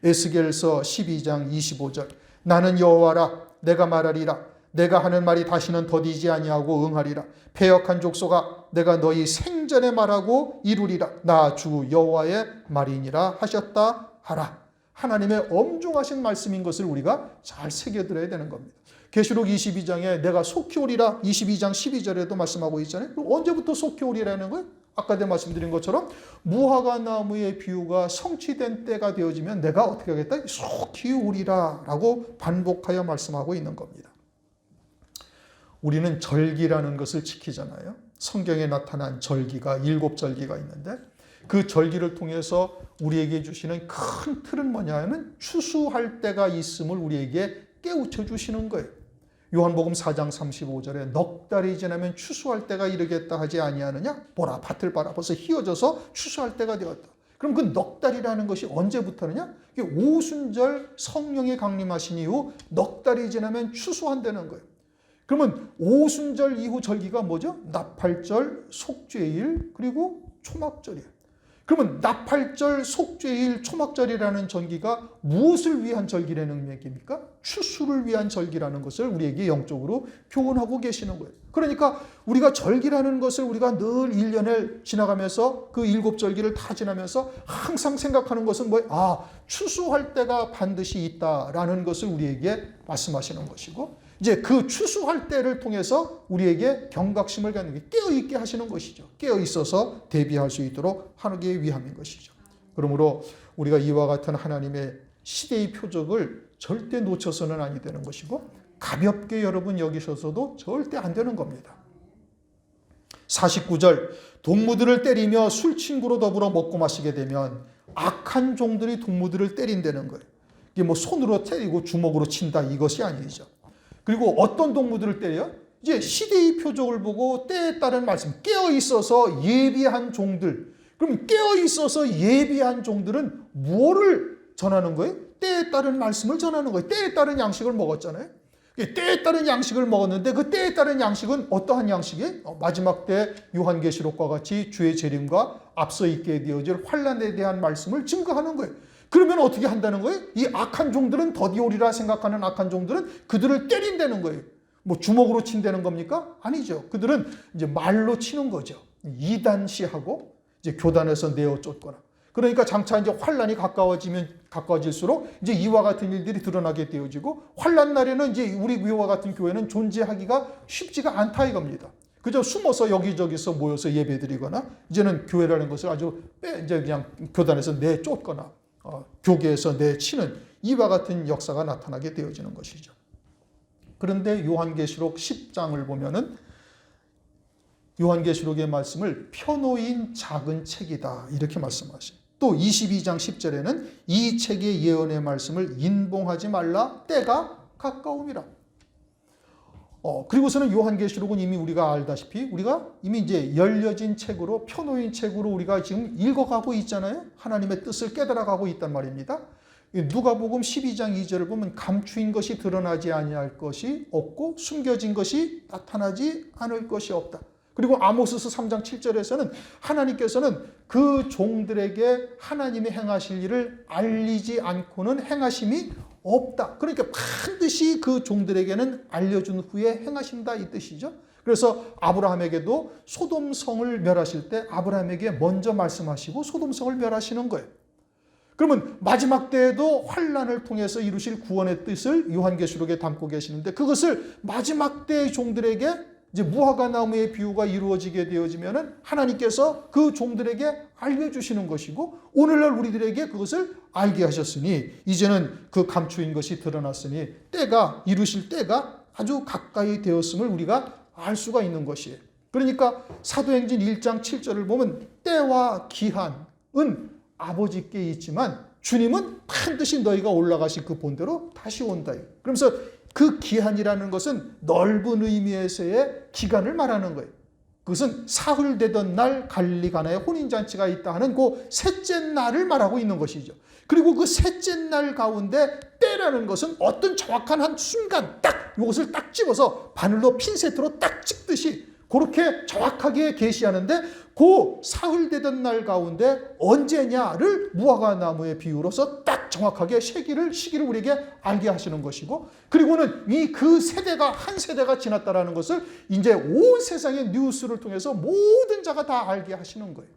에스겔서 12장 25절. 나는 여호와라 내가 말하리라. 내가 하는 말이 다시는 더디지 아니하고 응하리라. 패역한 족속아 내가 너희 생전에 말하고 이루리라. 나 주 여호와의 말이니라 하셨다 하라. 하나님의 엄중하신 말씀인 것을 우리가 잘 새겨들어야 되는 겁니다. 계시록 22장에 내가 속히 오리라 22장 12절에도 말씀하고 있잖아요. 언제부터 속히 오리라는 거예요? 아까 내가 말씀드린 것처럼 무화과 나무의 비유가 성취된 때가 되어지면 내가 어떻게 하겠다? 속히 오리라 라고 반복하여 말씀하고 있는 겁니다. 우리는 절기라는 것을 지키잖아요. 성경에 나타난 절기가 7절기가 있는데 그 절기를 통해서 우리에게 주시는 큰 틀은 뭐냐면 추수할 때가 있음을 우리에게 깨우쳐 주시는 거예요. 요한복음 4장 35절에 넉 달이 지나면 추수할 때가 이르겠다 하지 아니하느냐? 보라 밭을 봐라 벌써 희어져서 추수할 때가 되었다. 그럼 그 넉 달이라는 것이 언제부터느냐? 오순절 성령이 강림하신 이후 넉 달이 지나면 추수한다는 거예요. 그러면 오순절 이후 절기가 뭐죠? 나팔절, 속죄일, 그리고 초막절이에요. 그러면 나팔절, 속죄일, 초막절이라는 절기가 무엇을 위한 절기라는 얘기입니까? 추수를 위한 절기라는 것을 우리에게 영적으로 교훈하고 계시는 거예요. 그러니까 우리가 절기라는 것을 우리가 늘 1년을 지나가면서 그 7절기를 다 지나면서 항상 생각하는 것은 뭐예요? 아, 추수할 때가 반드시 있다라는 것을 우리에게 말씀하시는 것이고 이제 그 추수할 때를 통해서 우리에게 경각심을 갖는 게 깨어있게 하시는 것이죠. 깨어있어서 대비할 수 있도록 하기 위함인 것이죠. 그러므로 우리가 이와 같은 하나님의 시대의 표적을 절대 놓쳐서는 아니 되는 것이고 가볍게 여러분 여기셔서도 절대 안 되는 겁니다. 49절 동무들을 때리며 술친구로 더불어 먹고 마시게 되면 악한 종들이 동무들을 때린다는 거예요. 이게 뭐 손으로 때리고 주먹으로 친다 이것이 아니죠. 그리고 어떤 동무들을 때려요? 이제 시대의 표적을 보고 때에 따른 말씀, 깨어있어서 예비한 종들. 그럼 깨어있어서 예비한 종들은 무엇을 전하는 거예요? 때에 따른 말씀을 전하는 거예요. 때에 따른 양식을 먹었잖아요. 때에 따른 양식을 먹었는데 그 때에 따른 양식은 어떠한 양식이에요? 마지막 때 요한계시록과 같이 주의 재림과 앞서 있게 되어질 환난에 대한 말씀을 증거하는 거예요. 그러면 어떻게 한다는 거예요? 이 악한 종들은 더디오리라 생각하는 악한 종들은 그들을 때린다는 거예요. 뭐 주먹으로 친다는 겁니까? 아니죠. 그들은 이제 말로 치는 거죠. 이단시하고 이제 교단에서 내어 쫓거나. 그러니까 장차 이제 환란이 가까워질수록 이제 이와 같은 일들이 드러나게 되어지고 환란 날에는 이제 우리 이와 같은 교회는 존재하기가 쉽지가 않다 이겁니다. 그저 숨어서 여기저기서 모여서 예배드리거나 이제는 교회라는 것을 아주 이제 그냥 교단에서 내쫓거나 교계에서 내치는 이와 같은 역사가 나타나게 되어지는 것이죠. 그런데 요한계시록 10장을 보면은 요한계시록의 말씀을 펴놓인 작은 책이다 이렇게 말씀하셔요. 또 22장 10절에는 이 책의 예언의 말씀을 인봉하지 말라 때가 가까움이라. 그리고서는 요한계시록은 이미 우리가 알다시피 우리가 이미 이제 열려진 책으로 펴놓인 책으로 우리가 지금 읽어가고 있잖아요. 하나님의 뜻을 깨달아가고 있단 말입니다. 누가복음 12장 2절을 보면 감추인 것이 드러나지 아니할 것이 없고 숨겨진 것이 나타나지 않을 것이 없다. 그리고 아모스서 3장 7절에서는 하나님께서는 그 종들에게 하나님이 행하실 일을 알리지 않고는 행하심이 없다. 그러니까 반드시 그 종들에게는 알려준 후에 행하신다 이 뜻이죠. 그래서 아브라함에게도 소돔성을 멸하실 때 아브라함에게 먼저 말씀하시고 소돔성을 멸하시는 거예요. 그러면 마지막 때에도 환란을 통해서 이루실 구원의 뜻을 요한계시록에 담고 계시는데 그것을 마지막 때의 종들에게 이제 무화과 나무의 비유가 이루어지게 되어지면은 하나님께서 그 종들에게 알려주시는 것이고 오늘날 우리들에게 그것을 알게 하셨으니 이제는 그 감추인 것이 드러났으니 때가 이루실 때가 아주 가까이 되었음을 우리가 알 수가 있는 것이에요. 그러니까 사도행전 1장 7절을 보면 때와 기한은 아버지께 있지만 주님은 반드시 너희가 올라가신 그 본대로 다시 온다. 그러면서 그 기한이라는 것은 넓은 의미에서의 기간을 말하는 거예요. 그것은 사흘 되던 날 갈릴리 가나에 혼인잔치가 있다 하는 그 셋째 날을 말하고 있는 것이죠. 그리고 그 셋째 날 가운데 때라는 것은 어떤 정확한 한 순간 딱 이것을 딱 집어서 바늘로 핀셋으로 딱 찍듯이 그렇게 정확하게 계시하는데 그 사흘 되던 날 가운데 언제냐를 무화과 나무의 비유로서 딱 정확하게 시기를 우리에게 알게 하시는 것이고 그리고는 그 세대가 한 세대가 지났다라는 것을 이제 온 세상의 뉴스를 통해서 모든 자가 다 알게 하시는 거예요.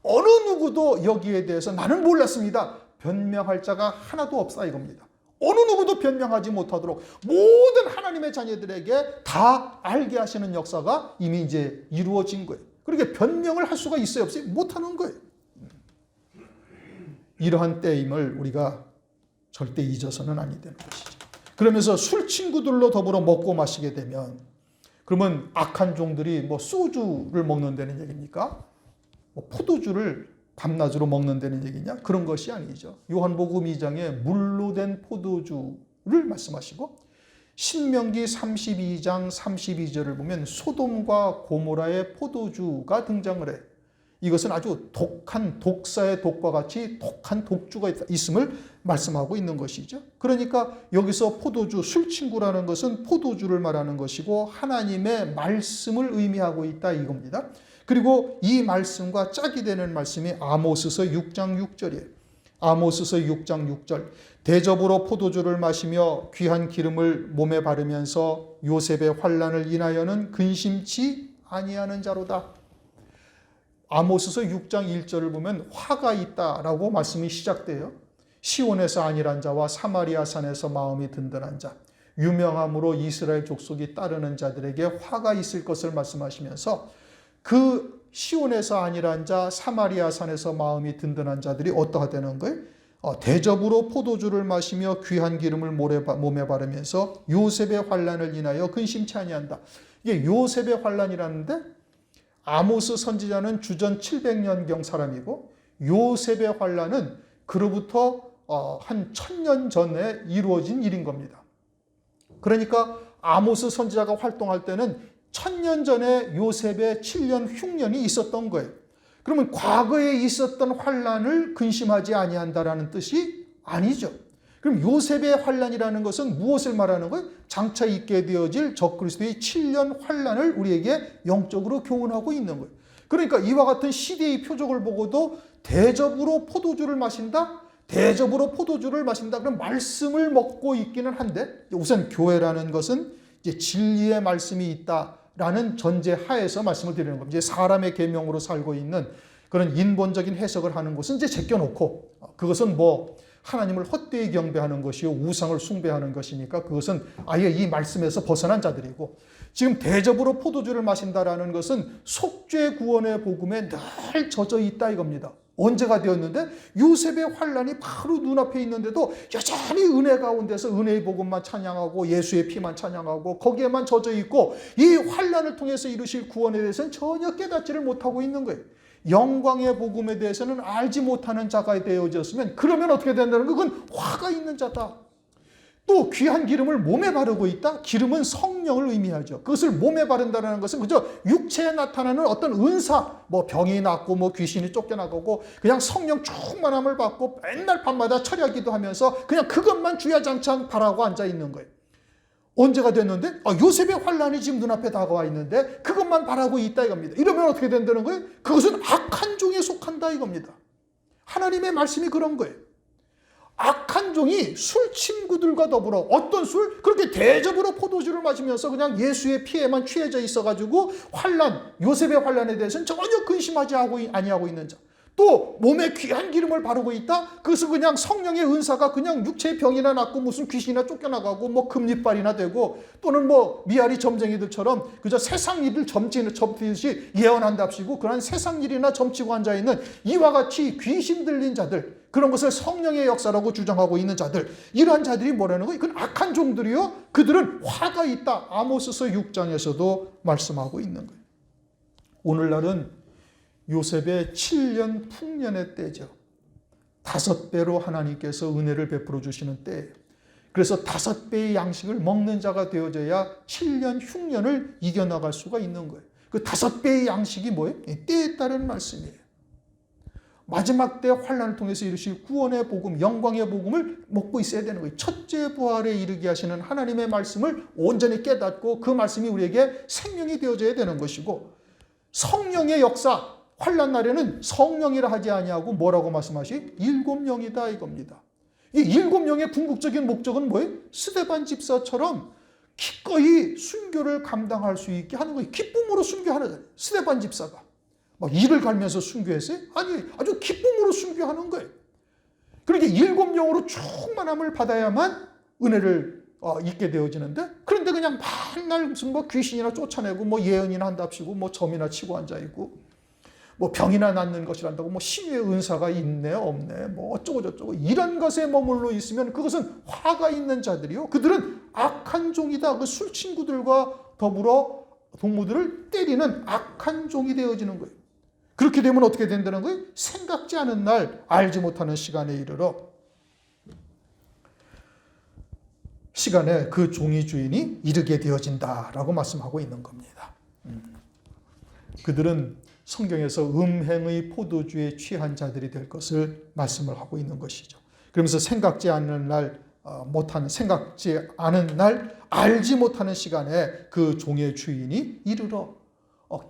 어느 누구도 여기에 대해서 나는 몰랐습니다. 변명할 자가 하나도 없다 이겁니다. 어느 누구도 변명하지 못하도록 모든 하나님의 자녀들에게 다 알게 하시는 역사가 이미 이제 이루어진 거예요. 그렇게 변명을 할 수가 있어요, 없어요? 못하는 거예요. 이러한 때임을 우리가 절대 잊어서는 아니 되는 것이죠. 그러면서 술 친구들로 더불어 먹고 마시게 되면 그러면 악한 종들이 뭐 소주를 먹는다는 얘기입니까? 뭐 포도주를 밤낮으로 먹는다는 얘기냐? 그런 것이 아니죠. 요한복음 2장에 물로 된 포도주를 말씀하시고 신명기 32장 32절을 보면 소돔과 고모라의 포도주가 등장을 해. 이것은 아주 독한 독사의 독과 같이 독한 독주가 있음을 말씀하고 있는 것이죠. 그러니까 여기서 포도주, 술친구라는 것은 포도주를 말하는 것이고 하나님의 말씀을 의미하고 있다 이겁니다. 그리고 이 말씀과 짝이 되는 말씀이 아모스서 6장 6절이에요. 아모스서 6장 6절. 대접으로 포도주를 마시며 귀한 기름을 몸에 바르면서 요셉의 환난을 인하여는 근심치 아니하는 자로다. 아모스서 6장 1절을 보면 화가 있다라고 말씀이 시작돼요. 시온에서 안일한 자와 사마리아 산에서 마음이 든든한 자, 유명함으로 이스라엘 족속이 따르는 자들에게 화가 있을 것을 말씀하시면서 그 시온에서 안일한 자, 사마리아 산에서 마음이 든든한 자들이 어떠하다는 거예요? 대접으로 포도주를 마시며 귀한 기름을 몸에 바르면서 요셉의 환난을 인하여 근심치 아니한다. 이게 요셉의 환난이라는데 아모스 선지자는 주전 700년경 사람이고 요셉의 환난은 그로부터 한 1000년 전에 이루어진 일인 겁니다. 그러니까 아모스 선지자가 활동할 때는 1000년 전에 요셉의 7년 흉년이 있었던 거예요. 그러면 과거에 있었던 환난을 근심하지 아니한다라는 뜻이 아니죠. 그럼 요셉의 환난이라는 것은 무엇을 말하는 거예요? 장차 있게 되어질 적그리스도의 7년 환난을 우리에게 영적으로 교훈하고 있는 거예요. 그러니까 이와 같은 시대의 표적을 보고도 대접으로 포도주를 마신다? 대접으로 포도주를 마신다. 그럼 말씀을 먹고 있기는 한데 우선 교회라는 것은 이제 진리의 말씀이 있다라는 전제 하에서 말씀을 드리는 겁니다. 이제 사람의 계명으로 살고 있는 그런 인본적인 해석을 하는 것은 이제 제껴놓고 그것은 뭐 하나님을 헛되이 경배하는 것이요 우상을 숭배하는 것이니까 그것은 아예 이 말씀에서 벗어난 자들이고 지금 대접으로 포도주를 마신다라는 것은 속죄 구원의 복음에 늘 젖어 있다 이겁니다. 언제가 되었는데 요셉의 환난이 바로 눈앞에 있는데도 여전히 은혜 가운데서 은혜의 복음만 찬양하고 예수의 피만 찬양하고 거기에만 젖어 있고 이 환난을 통해서 이루실 구원에 대해서는 전혀 깨닫지를 못하고 있는 거예요. 영광의 복음에 대해서는 알지 못하는 자가 되어졌으면 그러면 어떻게 된다는 거? 그건 화가 있는 자다. 또 귀한 기름을 몸에 바르고 있다. 기름은 성령을 의미하죠. 그것을 몸에 바른다는 것은 그저 육체에 나타나는 어떤 은사, 뭐 병이 낫고 뭐 귀신이 쫓겨나가고 그냥 성령 충만함을 받고 맨날 밤마다 철야기도 하면서 그냥 그것만 주야장창 바라고 앉아 있는 거예요. 언제가 됐는데 요셉의 환난이 지금 눈앞에 다가와 있는데 그것만 바라고 있다 이겁니다. 이러면 어떻게 된다는 거예요? 그것은 악한 종에 속한다 이겁니다. 하나님의 말씀이 그런 거예요. 악한 종이 술 친구들과 더불어 어떤 술? 그렇게 대접으로 포도주를 마시면서 그냥 예수의 피에만 취해져 있어가지고 환난, 요셉의 환난에 대해서는 전혀 근심하지 아니하고 있는 자. 또 몸에 귀한 기름을 바르고 있다? 그것은 그냥 성령의 은사가 그냥 육체의 병이나 낫고 무슨 귀신이나 쫓겨나가고 뭐 금리빨이나 되고 또는 뭐 미아리 점쟁이들처럼 그저 세상 일을 점치듯이 예언한답시고 그런 세상 일이나 점치고 앉아있는 이와 같이 귀신 들린 자들 그런 것을 성령의 역사라고 주장하고 있는 자들 이러한 자들이 뭐라는 거예요? 그건 악한 종들이요. 그들은 화가 있다. 아모스서 6장에서도 말씀하고 있는 거예요. 오늘날은 요셉의 7년 풍년의 때죠. 5배로 하나님께서 은혜를 베풀어 주시는 때예요. 그래서 5배의 양식을 먹는 자가 되어져야 7년 흉년을 이겨나갈 수가 있는 거예요. 그 5배의 양식이 뭐예요? 때에 따른 말씀이에요. 마지막 때 환난을 통해서 이루실 구원의 복음, 영광의 복음을 먹고 있어야 되는 거예요. 첫째 부활에 이르게 하시는 하나님의 말씀을 온전히 깨닫고 그 말씀이 우리에게 생명이 되어져야 되는 것이고 성령의 역사, 환난 날에는 성령이라 하지 아니하고 뭐라고 말씀하시? 7영이다 이겁니다. 이 7영의 궁극적인 목적은 뭐예요? 스데반 집사처럼 기꺼이 순교를 감당할 수 있게 하는 거예요. 기쁨으로 순교하는 거예요. 스데반 집사가 막 이를 갈면서 순교했어요? 아니, 아주 기쁨으로 순교하는 거예요. 그렇게 7영으로 충만함을 받아야만 은혜를 잊게 되어지는데, 그런데 그냥 맨날 무슨 뭐 귀신이나 쫓아내고 뭐 예언이나 한답시고 뭐 점이나 치고 앉아있고 뭐 병이나 낫는 것이란다고 뭐 신유의 은사가 있네 없네 뭐 어쩌고 저쩌고 이런 것에 머물러 있으면 그것은 화가 있는 자들이요, 그들은 악한 종이다. 그 술 친구들과 더불어 동무들을 때리는 악한 종이 되어지는 거예요. 그렇게 되면 어떻게 된다는 거예요? 생각지 않은 날, 알지 못하는 시간에 이르러 시간에 그 종이 주인이 이르게 되어진다라고 말씀하고 있는 겁니다. 그들은 성경에서 음행의 포도주에 취한 자들이 될 것을 말씀을 하고 있는 것이죠. 그러면서 생각지 않는 날, 생각지 않은 날, 알지 못하는 시간에 그 종의 주인이 이르러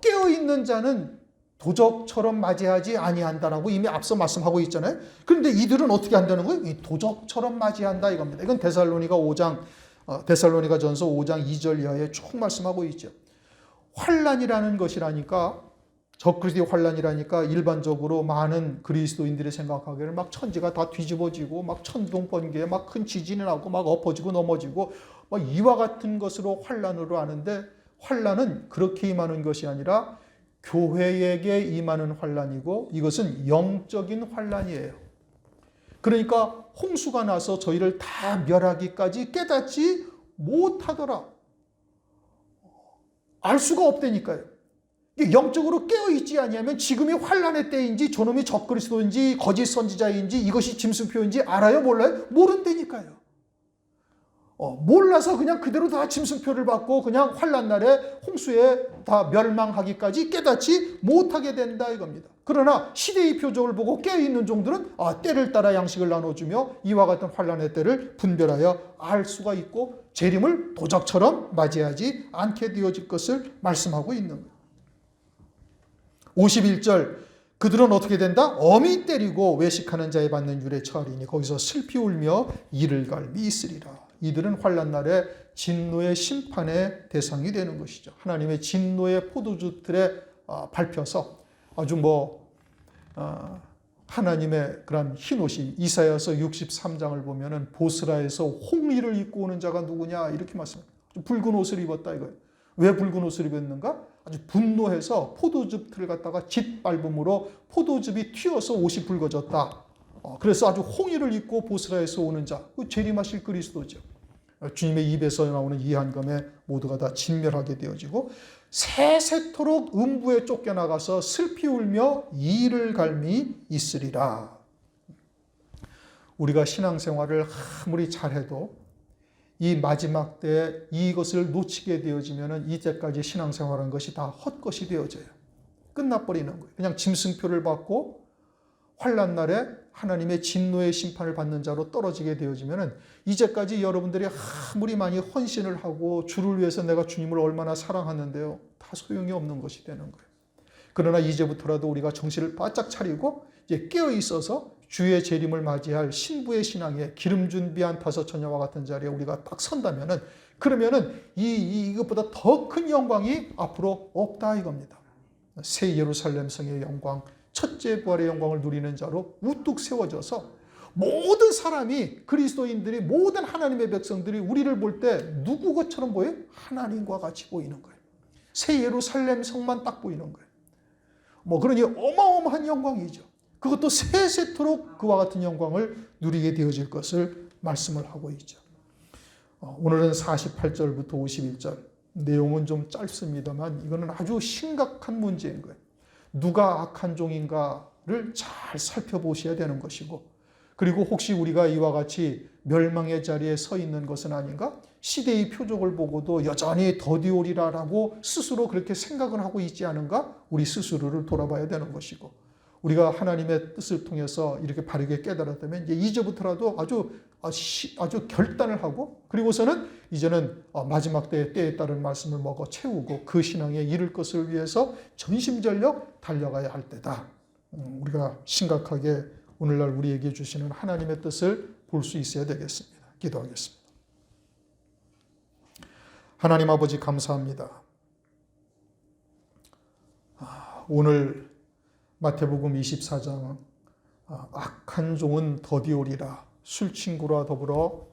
깨어있는 자는 도적처럼 맞이하지 아니한다라고 이미 앞서 말씀하고 있잖아요. 그런데 이들은 어떻게 한다는 거예요? 이 도적처럼 맞이한다 이겁니다. 이건 데살로니가전서 5장 2절 이하에 쭉 말씀하고 있죠. 환난이라는 것이라니까, 적그리스도의 환난이라니까 일반적으로 많은 그리스도인들이 생각하기에는 막 천지가 다 뒤집어지고 막 천둥 번개, 막 큰 지진이 나고 막 엎어지고 넘어지고 막 이와 같은 것으로 환난으로 아는데, 환난은 그렇게 임하는 것이 아니라 교회에게 임하는 환난이고 이것은 영적인 환난이에요. 그러니까 홍수가 나서 저희를 다 멸하기까지 깨닫지 못하더라. 알 수가 없다니까요. 영적으로 깨어있지 아니하면 지금이 환난의 때인지 저놈이 적그리스도인지 거짓 선지자인지 이것이 짐승표인지 알아요? 몰라요? 모른다니까요. 몰라서 그냥 그대로 다 짐승표를 받고 그냥 환난 날에 홍수에 다 멸망하기까지 깨닫지 못하게 된다 이겁니다. 그러나 시대의 표적을 보고 깨어있는 종들은 때를 따라 양식을 나눠주며 이와 같은 환난의 때를 분별하여 알 수가 있고 재림을 도적처럼 맞이하지 않게 되어질 것을 말씀하고 있는 거예요. 51절, 그들은 어떻게 된다? 엄히 때리고 외식하는 자에 받는 율에 처하리니 거기서 슬피 울며 이를 갈미 있으리라. 이들은 환난 날에 진노의 심판의 대상이 되는 것이죠. 하나님의 진노의 포도주틀에 밟혀서 아주 하나님의 그런 흰옷이, 이사야서 63장을 보면은 보스라에서 홍의를 입고 오는 자가 누구냐 이렇게 말씀합니다. 붉은 옷을 입었다 이거예요. 왜 붉은 옷을 입었는가? 아주 분노해서 포도즙을 갖다가 짓밟음으로 포도즙이 튀어서 옷이 붉어졌다. 그래서 아주 홍의를 입고 보스라에서 오는 자, 그 재림하실 그리스도죠. 주님의 입에서 나오는 이 한검에 모두가 다 진멸하게 되어지고 세세토록 음부에 쫓겨나가서 슬피 울며 이를 갈미 있으리라. 우리가 신앙생활을 아무리 잘해도 이 마지막 때에 이것을 놓치게 되어지면 이제까지 신앙생활한 것이 다 헛것이 되어져요. 끝나버리는 거예요. 그냥 짐승표를 받고 환난 날에 하나님의 진노의 심판을 받는 자로 떨어지게 되어지면 이제까지 여러분들이 아무리 많이 헌신을 하고 주를 위해서 내가 주님을 얼마나 사랑하는데요, 다 소용이 없는 것이 되는 거예요. 그러나 이제부터라도 우리가 정신을 바짝 차리고 이제 깨어 있어서 주의 재림을 맞이할 신부의 신앙에 기름 준비한 5처녀와 같은 자리에 우리가 딱 선다면은, 그러면은 이것보다 더 큰 영광이 앞으로 없다 이겁니다. 새 예루살렘 성의 영광, 첫째 부활의 영광을 누리는 자로 우뚝 세워져서 모든 사람이, 그리스도인들이, 모든 하나님의 백성들이 우리를 볼 때 누구 것처럼 보여요? 하나님과 같이 보이는 거예요. 새 예루살렘 성만 딱 보이는 거예요. 그러니 어마어마한 영광이죠. 그것도 세세토록 그와 같은 영광을 누리게 되어질 것을 말씀을 하고 있죠. 오늘은 48절부터 51절, 내용은 좀 짧습니다만 이거는 아주 심각한 문제인 거예요. 누가 악한 종인가를 잘 살펴보셔야 되는 것이고, 그리고 혹시 우리가 이와 같이 멸망의 자리에 서 있는 것은 아닌가? 시대의 표적을 보고도 여전히 더디오리라라고 스스로 그렇게 생각을 하고 있지 않은가? 우리 스스로를 돌아봐야 되는 것이고, 우리가 하나님의 뜻을 통해서 이렇게 바르게 깨달았다면 이제부터라도 아주 결단을 하고, 그리고서는 이제는 마지막 때에 따른 말씀을 먹어 채우고 그 신앙에 이를 것을 위해서 전심전력 달려가야 할 때다. 우리가 심각하게 오늘날 우리에게 주시는 하나님의 뜻을 볼 수 있어야 되겠습니다. 기도하겠습니다. 하나님 아버지 감사합니다. 오늘 마태복음 24장 악한 종은 더디오리라. 술친구와 더불어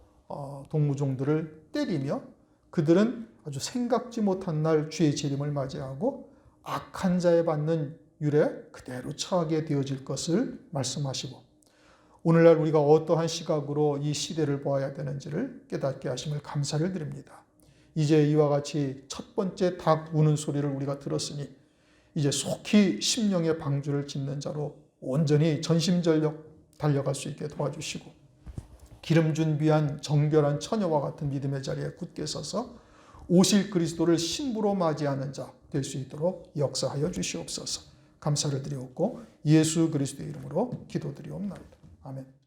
동무종들을 때리며 그들은 아주 생각지 못한 날 주의 재림을 맞이하고 악한 자에 받는 율에 그대로 처하게 되어질 것을 말씀하시고 오늘날 우리가 어떠한 시각으로 이 시대를 보아야 되는지를 깨닫게 하심을 감사를 드립니다. 이제 이와 같이 첫 번째 닭 우는 소리를 우리가 들었으니 이제 속히 심령의 방주를 짓는 자로 온전히 전심전력 달려갈 수 있게 도와주시고 기름 준비한 정결한 처녀와 같은 믿음의 자리에 굳게 서서 오실 그리스도를 신부로 맞이하는 자 될 수 있도록 역사하여 주시옵소서. 감사를 드리옵고 예수 그리스도의 이름으로 기도드리옵나이다. 아멘.